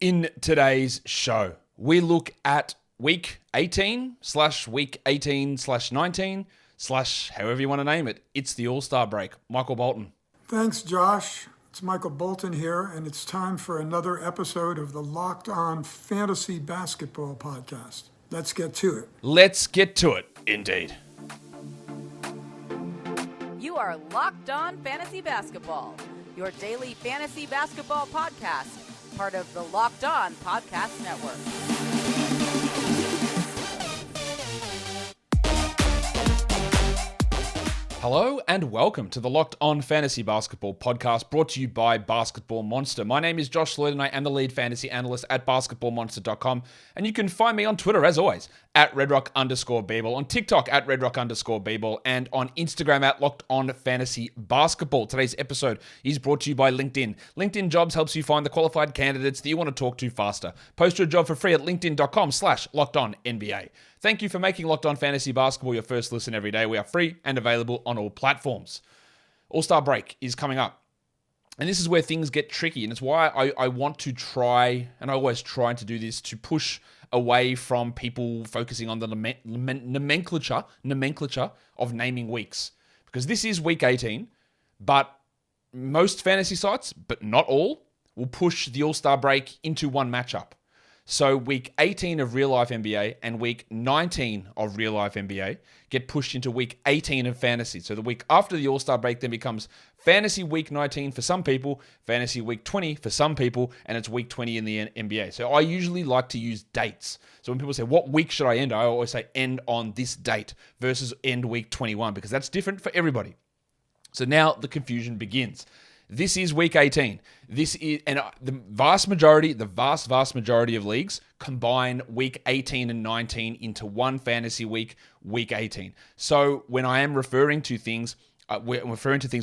In today's show, we look at week 18/week 18/19 / however you want to name it. It's the All-Star break. Michael Bolton. Thanks, Josh. It's Michael Bolton here, and it's time for another episode of the Locked On Fantasy Basketball Podcast. Let's get to it. Let's get to it, indeed. You are Locked On Fantasy Basketball, your daily fantasy basketball podcast, part of the Locked On Podcast Network. Hello and welcome to the Locked On Fantasy Basketball Podcast, brought to you by Basketball Monster. My name is Josh Lloyd and I am the lead fantasy analyst at basketballmonster.com, and you can find me on Twitter, as always, at redrock_bball, on TikTok at redrock_bball, and on Instagram at Locked On Fantasy Basketball. Today's episode is brought to you by LinkedIn. LinkedIn Jobs helps you find the qualified candidates that you want to talk to faster. Post your job for free at linkedin.com/LockedOnNBA. Thank you for making Locked On Fantasy Basketball your first listen every day. We are free and available on all platforms. All-Star break is coming up. And this is where things get tricky. And it's why I want to try, and I always try to do this, to push away from people focusing on the nomenclature of naming weeks. Because this is week 18, but most fantasy sites, but not all, will push the All-Star break into one matchup. So week 18 of real life NBA and week 19 of real life NBA get pushed into week 18 of fantasy. So the week after the All-Star break then becomes fantasy week 19 for some people, fantasy week 20 for some people, and it's week 20 in the NBA. So I usually like to use dates. So when people say, what week should I end? I always say end on this date versus end week 21, because that's different for everybody. So now the confusion begins. This is week 18. This is, and the vast majority of leagues combine week 18 and 19 into one fantasy week, week 18. So when I am referring to things, we're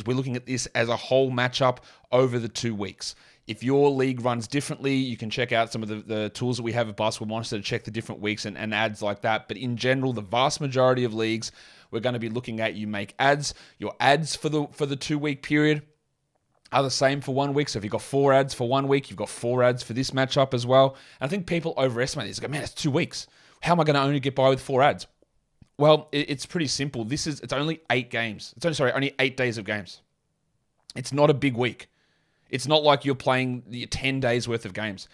looking at this as a whole matchup over the 2 weeks. If your league runs differently, you can check out some of the tools that we have at Basketball Monster to check the different weeks and ads like that. But in general, the vast majority of leagues, we're going to be looking at you make ads. Your ads for the 2 week period are the same for 1 week. So if you've got 4 ads for 1 week, you've got 4 ads for this matchup as well. And I think people overestimate this. They go, man, it's 2 weeks. How am I going to only get by with 4 ads? Well, it's pretty simple. It's only 8 games. Only 8 days of games. It's not a big week. It's not like you're playing 10 days worth of games.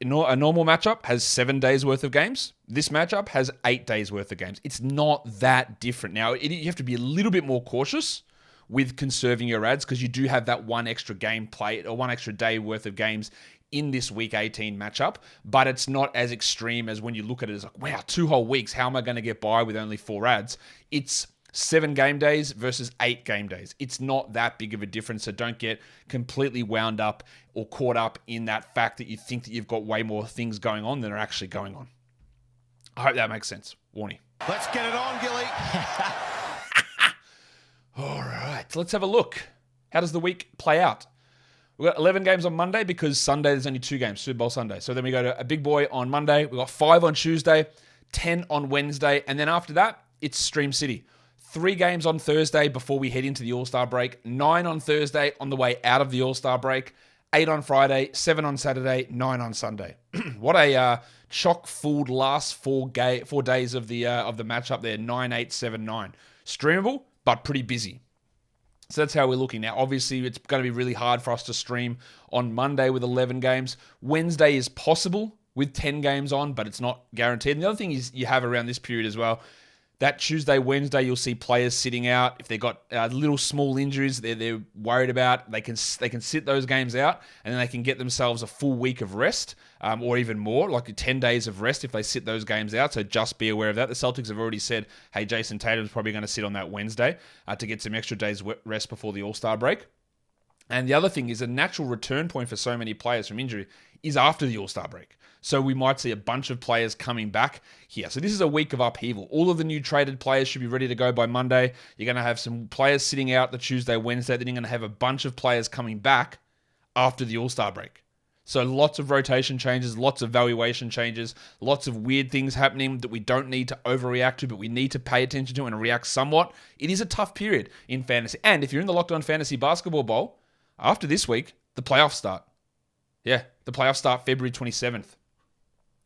A normal matchup has 7 days worth of games. This matchup has 8 days worth of games. It's not that different. Now, you have to be a little bit more cautious with conserving your ads, because you do have that one extra game played or one extra day worth of games in this week 18 matchup, but it's not as extreme as when you look at it as like, wow, 2 whole weeks, how am I going to get by with only 4 ads? It's 7 game days versus 8 game days. It's not that big of a difference, so don't get completely wound up or caught up in that fact that you think that you've got way more things going on than are actually going on. I hope that makes sense. Warnie. Let's get it on, Gilly. All right, so let's have a look. How does the week play out? We've got 11 games on Monday because Sunday there's only 2 games, Super Bowl Sunday. So then we go to a big boy on Monday. We've got 5 on Tuesday, 10 on Wednesday. And then after that, it's Stream City. 3 games on Thursday before we head into the All-Star break. 9 on Thursday on the way out of the All-Star break. 8 on Friday, 7 on Saturday, 9 on Sunday. What a chock-full last 4 days of the matchup there. 9, 8, 7, 9. Streamable, but pretty busy. So that's how we're looking now. Obviously, it's going to be really hard for us to stream on Monday with 11 games. Wednesday is possible with 10 games on, but it's not guaranteed. And the other thing is you have around this period as well, that Tuesday, Wednesday, you'll see players sitting out. If they've got little small injuries they're worried about, they can sit those games out, and then they can get themselves a full week of rest, or even more, like 10 days of rest if they sit those games out. So just be aware of that. The Celtics have already said, hey, Jason Tatum's probably going to sit on that Wednesday to get some extra days rest before the All-Star break. And the other thing is a natural return point for so many players from injury is after the All-Star break. So we might see a bunch of players coming back here. So this is a week of upheaval. All of the new traded players should be ready to go by Monday. You're going to have some players sitting out the Tuesday, Wednesday. Then you're going to have a bunch of players coming back after the All-Star break. So lots of rotation changes, lots of valuation changes, lots of weird things happening that we don't need to overreact to, but we need to pay attention to and react somewhat. It is a tough period in fantasy. And if you're in the Locked On Fantasy Basketball Bowl, after this week, the playoffs start. Yeah, The playoffs start February 27th.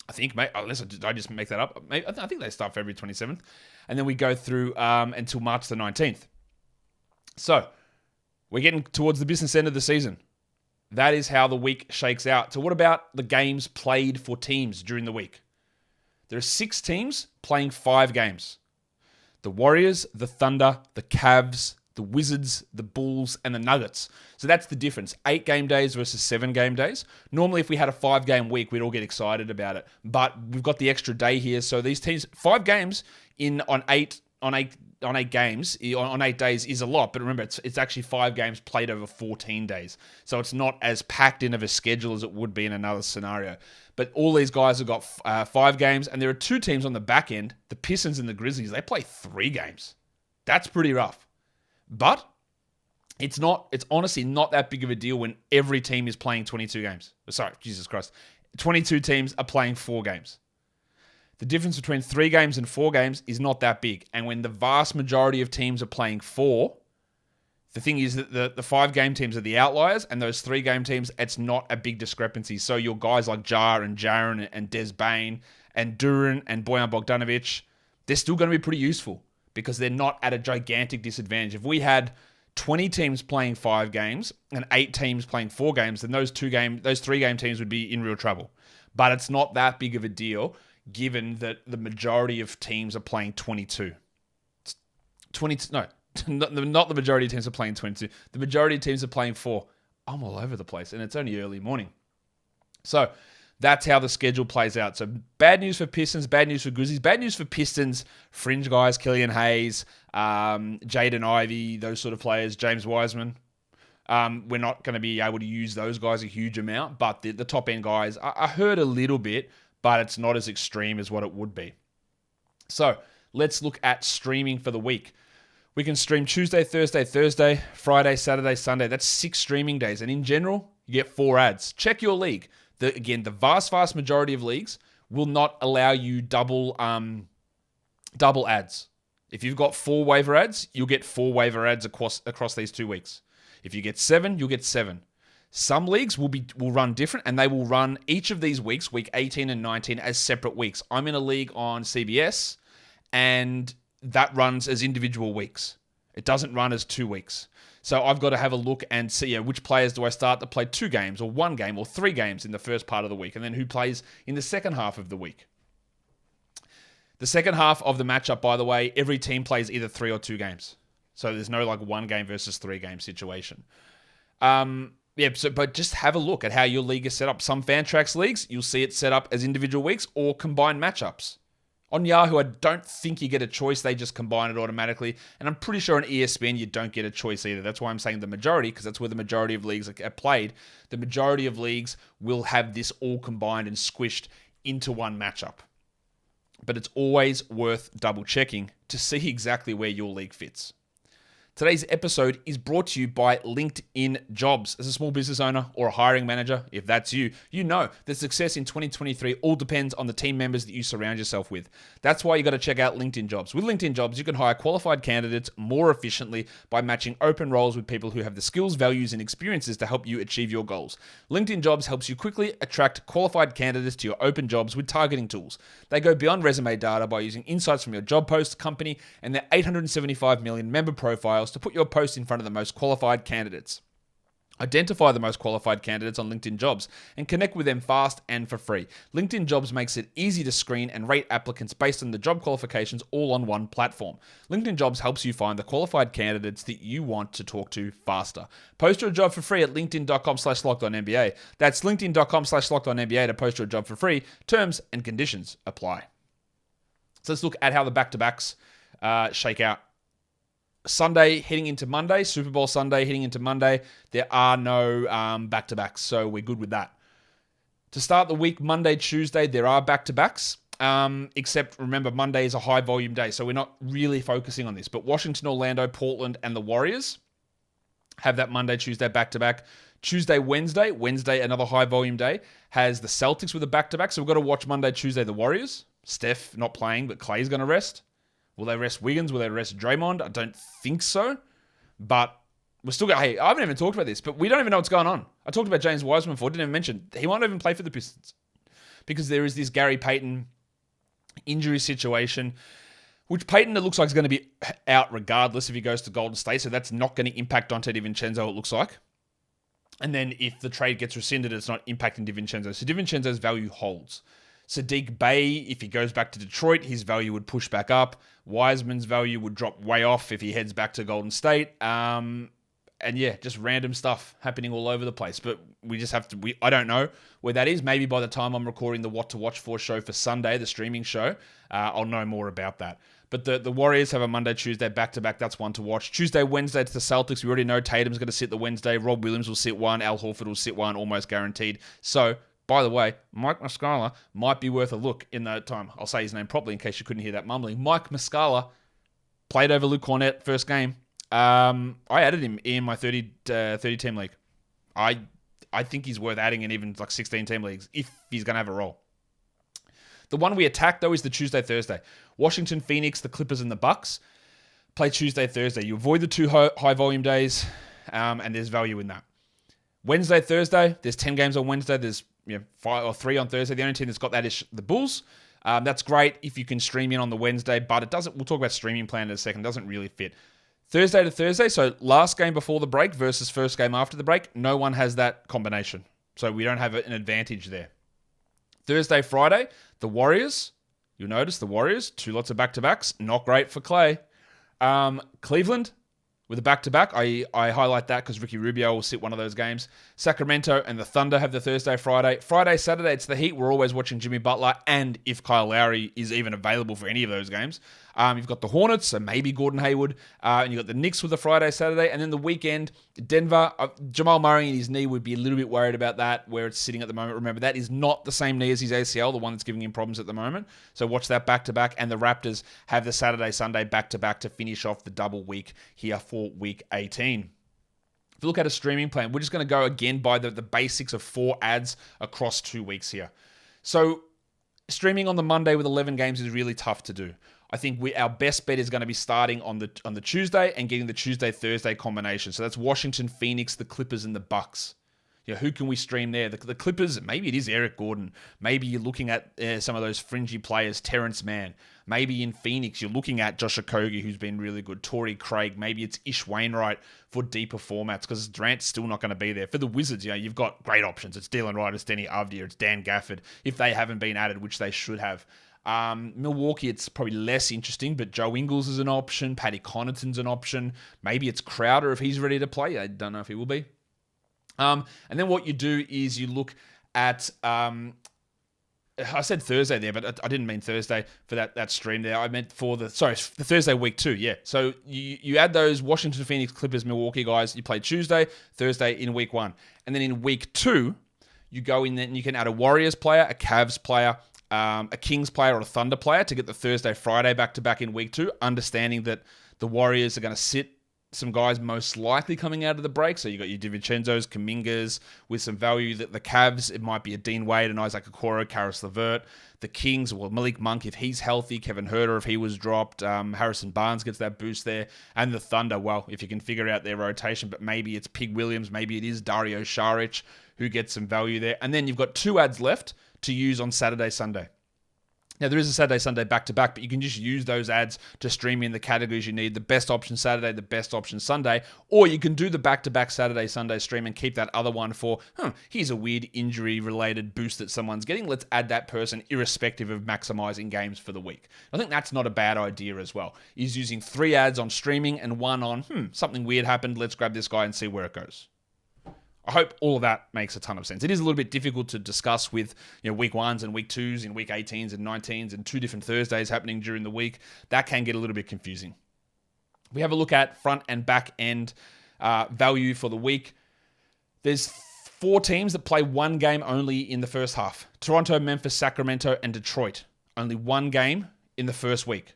I think, mate, unless I just make that up. Maybe, I think they start February 27th. And then we go through until March the 19th. So, we're getting towards the business end of the season. That is how the week shakes out. So what about the games played for teams during the week? There are 6 teams playing 5 games. The Warriors, the Thunder, the Cavs, the Wizards, the Bulls, and the Nuggets. So that's the difference. 8 game days versus 7 game days. Normally, if we had a 5-game week, we'd all get excited about it. But we've got the extra day here. So these teams, 5 games on 8 games, on 8 days is a lot. But remember, it's actually 5 games played over 14 days. So it's not as packed in of a schedule as it would be in another scenario. But all these guys have got 5 games. And there are 2 teams on the back end, the Pistons and the Grizzlies. They play 3 games. That's pretty rough. But it's honestly not that big of a deal when every team is playing 22 games. Sorry, Jesus Christ. 22 teams are playing 4 games. The difference between 3 games and 4 games is not that big. And when the vast majority of teams are playing 4, the thing is that the 5-game teams are the outliers, and those 3-game teams, it's not a big discrepancy. So your guys like Jar and Jaren and Des Bane and Duran and Bojan Bogdanovic, they're still going to be pretty useful because they're not at a gigantic disadvantage. If we had 20 teams playing 5 games and 8 teams playing 4 games, then those 3-game teams would be in real trouble. But it's not that big of a deal given that the majority of teams are playing 22. Not the majority of teams are playing 22. The majority of teams are playing 4. I'm all over the place, and it's only early morning. So that's how the schedule plays out. So bad news for Pistons, bad news for Grizzlies, bad news for Pistons, fringe guys, Killian Hayes, Jaden Ivey, those sort of players, James Wiseman. We're not going to be able to use those guys a huge amount, but the top-end guys, I heard a little bit, but it's not as extreme as what it would be. So let's look at streaming for the week. We can stream Tuesday, Thursday, Friday, Saturday, Sunday. That's 6 streaming days. And in general, you get 4 ads. Check your league. The vast majority of leagues will not allow you double ads. If you've got 4 waiver ads, you'll get 4 waiver ads across these 2 weeks. If you get 7, you'll get 7. Some leagues will run different, and they will run each of these weeks, week 18 and 19, as separate weeks. I'm in a league on CBS, and that runs as individual weeks. It doesn't run as 2 weeks. So I've got to have a look and see which players do I start to play 2 games or 1 game or 3 games in the first part of the week, and then who plays in the second half of the week. The second half of the matchup, by the way, every team plays either 3 or 2 games. So there's no 1 game versus 3 game situation. But just have a look at how your league is set up. Some Fantrax leagues, you'll see it set up as individual weeks or combined matchups. On Yahoo, I don't think you get a choice. They just combine it automatically. And I'm pretty sure on ESPN, you don't get a choice either. That's why I'm saying the majority, because that's where the majority of leagues are played. The majority of leagues will have this all combined and squished into one matchup. But it's always worth double checking to see exactly where your league fits. Today's episode is brought to you by LinkedIn Jobs. As a small business owner or a hiring manager, if that's you, you know that success in 2023 all depends on the team members that you surround yourself with. That's why you got to check out LinkedIn Jobs. With LinkedIn Jobs, you can hire qualified candidates more efficiently by matching open roles with people who have the skills, values, and experiences to help you achieve your goals. LinkedIn Jobs helps you quickly attract qualified candidates to your open jobs with targeting tools. They go beyond resume data by using insights from your job post, company, and their 875 million member profiles to put your post in front of the most qualified candidates. Identify the most qualified candidates on LinkedIn Jobs and connect with them fast and for free. LinkedIn Jobs makes it easy to screen and rate applicants based on the job qualifications all on one platform. LinkedIn Jobs helps you find the qualified candidates that you want to talk to faster. Post your job for free at linkedin.com/lockedonnba. That's linkedin.com/lockedonnba to post your job for free. Terms and conditions apply. So let's look at how the back-to-backs shake out. Sunday heading into Monday, Super Bowl Sunday heading into Monday, there are no back-to-backs, so we're good with that. To start the week, Monday, Tuesday, there are back-to-backs, except remember, Monday is a high-volume day, so we're not really focusing on this. But Washington, Orlando, Portland, and the Warriors have that Monday, Tuesday back-to-back. Tuesday, Wednesday, another high-volume day, has the Celtics with a back-to-back, so we've got to watch Monday, Tuesday, the Warriors. Steph not playing, but Clay's going to rest. Will they rest Wiggins? Will they rest Draymond? I don't think so. But we're still going, hey, I haven't even talked about this, but we don't even know what's going on. I talked about James Wiseman before. Didn't even mention he might not even play for the Pistons because there is this Gary Payton injury situation, which Payton, it looks like, is going to be out regardless if he goes to Golden State. So that's not going to impact Dante DiVincenzo, it looks like. And then if the trade gets rescinded, it's not impacting DiVincenzo. So DiVincenzo's value holds. Sadiq Bey, if he goes back to Detroit, his value would push back up. Wiseman's value would drop way off if he heads back to Golden State. And yeah, just random stuff happening all over the place. But we just have to, I don't know where that is. Maybe by the time I'm recording the What to Watch For show for Sunday, the streaming show, I'll know more about that. But the Warriors have a Monday, Tuesday back-to-back. That's one to watch. Tuesday, Wednesday to the Celtics. We already know Tatum's going to sit the Wednesday. Rob Williams will sit one. Al Horford will sit one, almost guaranteed. So, by the way, Mike Muscala might be worth a look in that time. I'll say his name properly in case you couldn't hear that mumbling. Mike Muscala played over Luke Cornett first game. I added him in my 30-team league. I think he's worth adding in even like 16-team leagues if he's going to have a role. The one we attack, though, is the Tuesday, Thursday. Washington, Phoenix, the Clippers, and the Bucks play Tuesday, Thursday. You avoid the two high-volume days, and there's value in that. Wednesday, Thursday, there's 10 games on Wednesday. There's 5 or 3 on Thursday. The only team that's got that is the Bulls. That's great if you can stream in on the Wednesday, but it doesn't. We'll talk about streaming plan in a second. It doesn't really fit. Thursday to Thursday, so last game before the break versus first game after the break, no one has that combination. So we don't have an advantage there. Thursday, Friday, the Warriors. You'll notice the Warriors, 2 lots of back-to-backs. Not great for Clay. Cleveland with a back-to-back. I highlight that because Ricky Rubio will sit one of those games. Sacramento and the Thunder have the Thursday, Friday. Friday, Saturday, it's the Heat. We're always watching Jimmy Butler, and if Kyle Lowry is even available for any of those games. You've got the Hornets, so maybe Gordon Hayward. And you've got the Knicks with the Friday, Saturday. And then the weekend, Denver. Jamal Murray and his knee would be a little bit worried about that, where it's sitting at the moment. Remember, that is not the same knee as his ACL, the one that's giving him problems at the moment. So watch that back-to-back. And the Raptors have the Saturday, Sunday back-to-back to finish off the double week here for Week 18. If you look at a streaming plan, we're just going to go again by the basics of 4 ads across 2 weeks here. So streaming on the Monday with 11 games is really tough to do. I think our best bet is going to be starting on the Tuesday and getting the Tuesday-Thursday combination. So that's Washington, Phoenix, the Clippers, and the Bucks. Who can we stream there? The Clippers, maybe it is Eric Gordon. Maybe you're looking at some of those fringy players, Terrence Mann. Maybe in Phoenix, you're looking at Josh Okogie, who's been really good. Torrey Craig. Maybe it's Ish Wainwright for deeper formats because Durant's still not going to be there. For the Wizards, you've got great options. It's Dylan Wright, it's Denny Avdia, it's Dan Gafford, if they haven't been added, which they should have. Milwaukee, it's probably less interesting, but Joe Ingles is an option. Paddy Connaughton's an option. Maybe it's Crowder if he's ready to play. I don't know if he will be. And then what you do is you look at, I said Thursday there, but I didn't mean Thursday for that stream there. I meant for the Thursday week 2, yeah. So you add those Washington, Phoenix, Clippers, Milwaukee guys. You play Tuesday, Thursday in week 1. And then in week 2, you go in there and you can add a Warriors player, a Cavs player, a Kings player, or a Thunder player to get the Thursday, Friday back-to-back in week 2, understanding that the Warriors are going to sit some guys most likely coming out of the break. So you got your DiVincenzo's, Kumingas with some value. That the Cavs, it might be a Dean Wade and Isaac Okoro, Karis LeVert. The Kings, well, Malik Monk if he's healthy, Kevin Huerter if he was dropped, Harrison Barnes gets that boost there. And the Thunder, well, if you can figure out their rotation, but maybe it's Pig Williams, maybe it is Dario Saric who gets some value there. And then you've got 2 ads left to use on Saturday, Sunday. Now, there is a Saturday, Sunday back-to-back, but you can just use those ads to stream in the categories you need. The best option Saturday, the best option Sunday. Or you can do the back-to-back Saturday, Sunday stream and keep that other one for, here's a weird injury-related boost that someone's getting. Let's add that person irrespective of maximizing games for the week. I think that's not a bad idea as well, is using 3 ads on streaming and 1 on, something weird happened, let's grab this guy and see where it goes. I hope all of that makes a ton of sense. It is a little bit difficult to discuss with week 1s and week 2s and week 18s and 19s and 2 different Thursdays happening during the week. That can get a little bit confusing. We have a look at front and back end value for the week. There's 4 teams that play 1 game only in the first half. Toronto, Memphis, Sacramento, and Detroit. Only 1 game in the first week.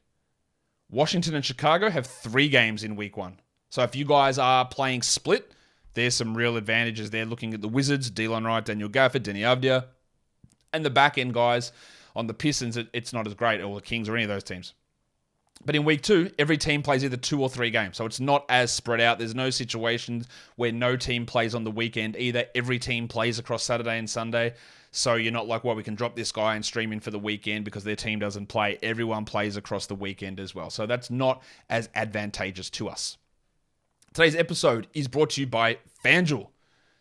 Washington and Chicago have 3 games in week 1. So if you guys are playing split, there's some real advantages there looking at the Wizards, Dylan Wright, Daniel Gafford, Denny Avdia, and the back-end guys on the Pistons, it's not as great, or the Kings or any of those teams. But in week 2, every team plays either 2 or 3 games. So it's not as spread out. There's no situations where no team plays on the weekend either. Every team plays across Saturday and Sunday. So you're not like, well, we can drop this guy and stream in for the weekend because their team doesn't play. Everyone plays across the weekend as well. So that's not as advantageous to us. Today's episode is brought to you by FanDuel.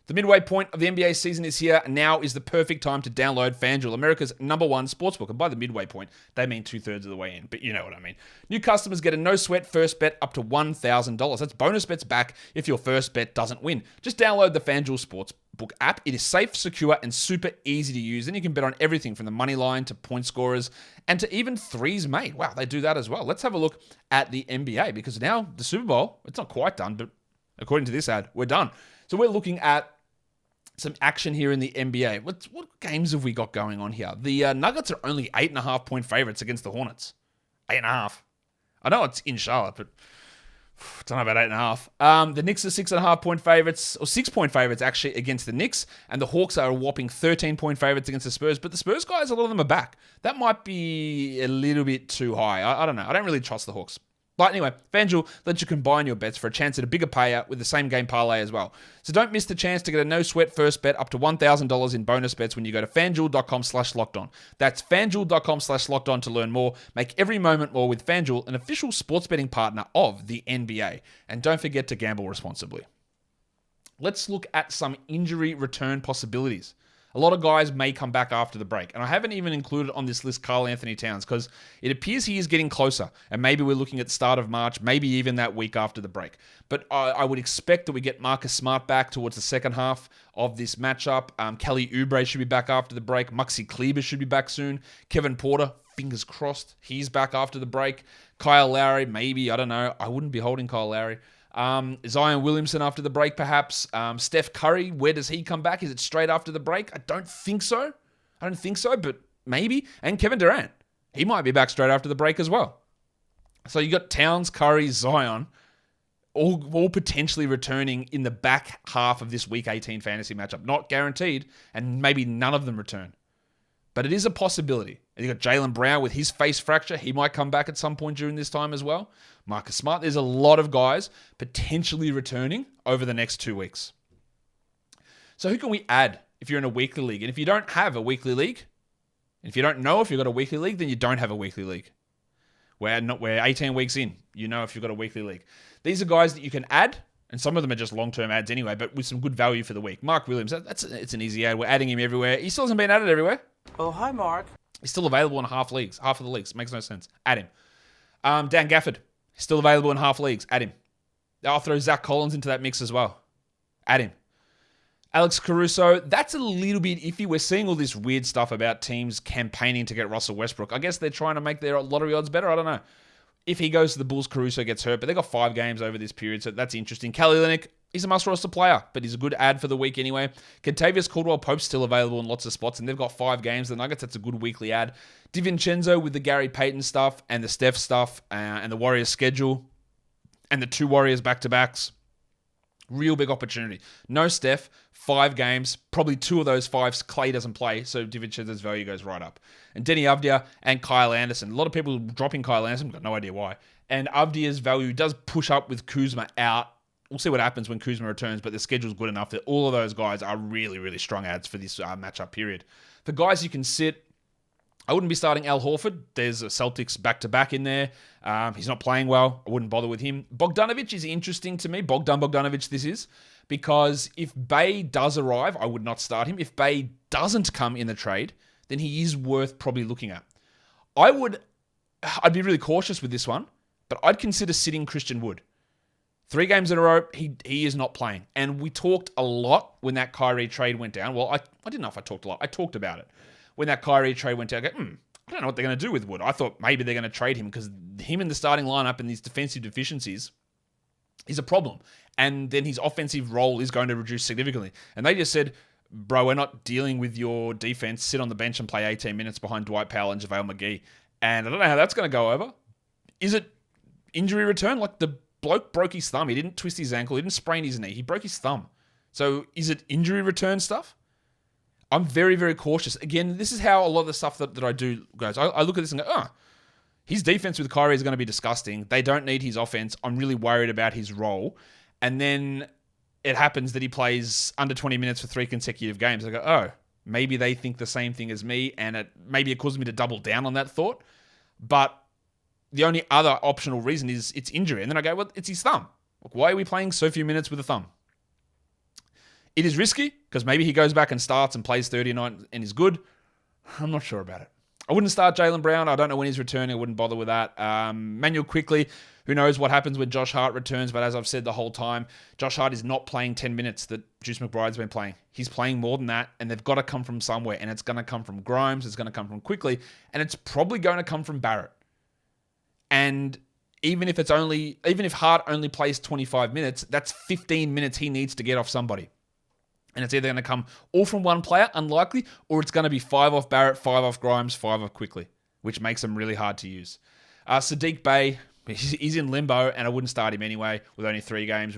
The midway point of the NBA season is here, and now is the perfect time to download FanDuel, America's #1 sportsbook. And by the midway point, they mean 2/3 of the way in, but you know what I mean. New customers get a no-sweat first bet up to $1,000. That's bonus bets back if your first bet doesn't win. Just download the FanDuel Sportsbook app. It is safe, secure, and super easy to use. And you can bet on everything from the money line to point scorers and to even threes made. Wow, they do that as well. Let's have a look at the NBA because now the Super Bowl, it's not quite done, but according to this ad, we're done. So we're looking at some action here in the NBA. What games have we got going on here? The Nuggets are only 8.5-point favorites against the Hornets. 8.5. I know it's in Charlotte, but I don't know about 8.5. The Knicks are 6.5-point favorites, or 6-point favorites actually against the Knicks, and the Hawks are a whopping 13-point favorites against the Spurs. But the Spurs guys, a lot of them are back. That might be a little bit too high. I don't know. I don't really trust the Hawks. But anyway, FanDuel lets you combine your bets for a chance at a bigger payout with the same game parlay as well. So don't miss the chance to get a no-sweat first bet up to $1,000 in bonus bets when you go to FanDuel.com/lockedon. That's FanDuel.com/lockedon to learn more. Make every moment more with FanDuel, an official sports betting partner of the NBA. And don't forget to gamble responsibly. Let's look at some injury return possibilities. A lot of guys may come back after the break. And I haven't even included on this list Karl Anthony Towns because it appears he is getting closer. And maybe we're looking at the start of March, maybe even that week after the break. But I would expect that we get Marcus Smart back towards the second half of this matchup. Kelly Oubre should be back after the break. Maxi Kleber should be back soon. Kevin Porter, fingers crossed, he's back after the break. Kyle Lowry, maybe, I don't know. I wouldn't be holding Kyle Lowry. Zion Williamson after the break, perhaps. Steph Curry, where does he come back? Is it straight after the break? I don't think so, but maybe. And Kevin Durant, he might be back straight after the break as well. So you got Towns, Curry, Zion, all potentially returning in the back half of this Week 18 fantasy matchup. Not guaranteed, and maybe none of them return. But it is a possibility. And you got Jaylen Brown with his face fracture. He might come back at some point during this time as well. Marcus Smart. There's a lot of guys potentially returning over the next 2 weeks. So who can we add if you're in a weekly league? And if you don't have a weekly league, and if you don't know if you've got a weekly league, then you don't have a weekly league. We're 18 weeks in. You know if you've got a weekly league. These are guys that you can add, and some of them are just long-term ads anyway, but with some good value for the week. Mark Williams, it's an easy ad. We're adding him everywhere. He still hasn't been added everywhere. Oh, hi, Mark. He's still available in half of the leagues. Makes no sense. Add him. Dan Gafford, still available in half leagues. Add him. I'll throw Zach Collins into that mix as well. Add him. Alex Caruso, that's a little bit iffy. We're seeing all this weird stuff about teams campaigning to get Russell Westbrook. I guess they're trying to make their lottery odds better. I don't know. If he goes to the Bulls, Caruso gets hurt, but they got 5 games over this period, so that's interesting. Kelly Olynyk, he's a must-roster player, but he's a good ad for the week anyway. Kentavious Caldwell-Pope's still available in lots of spots, and they've got 5 games. The Nuggets, that's a good weekly ad. DiVincenzo with the Gary Payton stuff, and the Steph stuff, and the Warriors schedule, and the 2 Warriors back-to-backs. Real big opportunity. No Steph, 5 games. Probably 2 of those 5 Clay doesn't play, so DiVincenzo's value goes right up. And Denny Avdia and Kyle Anderson. A lot of people dropping Kyle Anderson. Got no idea why. And Avdia's value does push up with Kuzma out. We'll see what happens when Kuzma returns, but the schedule's good enough that all of those guys are really, really strong ads for this matchup period. For guys you can sit, I wouldn't be starting Al Horford. There's a Celtics back-to-back in there. He's not playing well. I wouldn't bother with him. Bogdanovic is interesting to me. Bogdanovic this is. Because if Bay does arrive, I would not start him. If Bay doesn't come in the trade, then he is worth probably looking at. I'd be really cautious with this one, but I'd consider sitting Christian Wood. 3 games in a row, he is not playing. And we talked a lot when that Kyrie trade went down. Well, I didn't know if I talked a lot. I talked about it. When that Kyrie trade went down, I don't know what they're going to do with Wood. I thought maybe they're going to trade him because him in the starting lineup and these defensive deficiencies is a problem. And then his offensive role is going to reduce significantly. And they just said, bro, we're not dealing with your defense. Sit on the bench and play 18 minutes behind Dwight Powell and JaVale McGee. And I don't know how that's going to go over. Is it injury return? Like the bloke broke his thumb. He didn't twist his ankle. He didn't sprain his knee. He broke his thumb. So is it injury return stuff? I'm very, very cautious. Again, this is how a lot of the stuff that I do goes. I look at this and go, His defense with Kyrie is going to be disgusting. They don't need his offense. I'm really worried about his role. And then it happens that he plays under 20 minutes for 3 consecutive games. I go, oh, maybe they think the same thing as me, and maybe it causes me to double down on that thought. But the only other optional reason is it's injury. And then I go, well, it's his thumb. Why are we playing so few minutes with a thumb? It is risky because maybe he goes back and starts and plays 39 and is good. I'm not sure about it. I wouldn't start Jaylen Brown. I don't know when he's returning. I wouldn't bother with that. Manuel quickly. Who knows what happens when Josh Hart returns, but as I've said the whole time, Josh Hart is not playing 10 minutes that Juice McBride's been playing. He's playing more than that, and they've got to come from somewhere, and it's going to come from Grimes, it's going to come from quickly, and it's probably going to come from Barrett. And even if Hart only plays 25 minutes, that's 15 minutes he needs to get off somebody. And it's either going to come all from one player, unlikely, or it's going to be 5 off Barrett, 5 off Grimes, 5 off quickly, which makes them really hard to use. Sadiq Bey, he's in limbo, and I wouldn't start him anyway with only 3 games.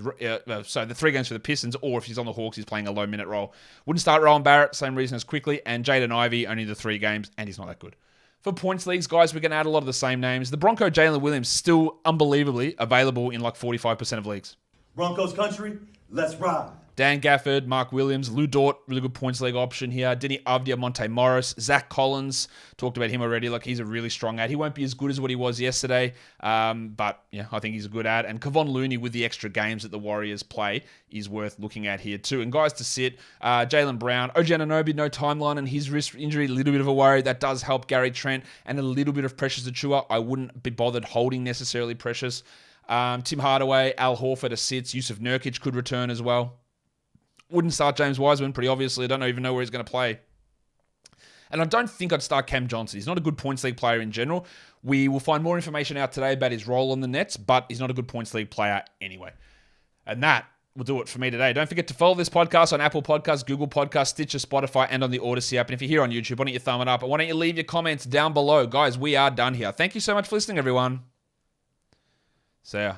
So the 3 games for the Pistons, or if he's on the Hawks, he's playing a low-minute role. Wouldn't start Rowan Barrett, same reason as quickly, and Jaden Ivey, only the 3 games, and he's not that good. For points leagues, guys, we're going to add a lot of the same names. The Bronco Jalen Williams still unbelievably available in like 45% of leagues. Broncos country, let's ride. Dan Gafford, Mark Williams, Lou Dort, really good points league option here. Denny Avdia, Monte Morris, Zach Collins, talked about him already. Like, he's a really strong ad. He won't be as good as what he was yesterday, but yeah, I think he's a good ad. And Kevon Looney with the extra games that the Warriors play is worth looking at here too. And guys to sit, Jaylen Brown, OG Anunoby, no timeline, and his wrist injury, a little bit of a worry. That does help Gary Trent, and a little bit of Precious Achiuwa. I wouldn't be bothered holding necessarily Precious. Tim Hardaway, Al Horford to sits. Yusuf Nurkic could return as well. Wouldn't start James Wiseman, pretty obviously. I don't even know where he's going to play. And I don't think I'd start Cam Johnson. He's not a good points league player in general. We will find more information out today about his role on the Nets, but he's not a good points league player anyway. And that will do it for me today. Don't forget to follow this podcast on Apple Podcasts, Google Podcasts, Stitcher, Spotify, and on the Odyssey app. And if you're here on YouTube, why don't you thumb it up? And why don't you leave your comments down below? Guys, we are done here. Thank you so much for listening, everyone. See ya.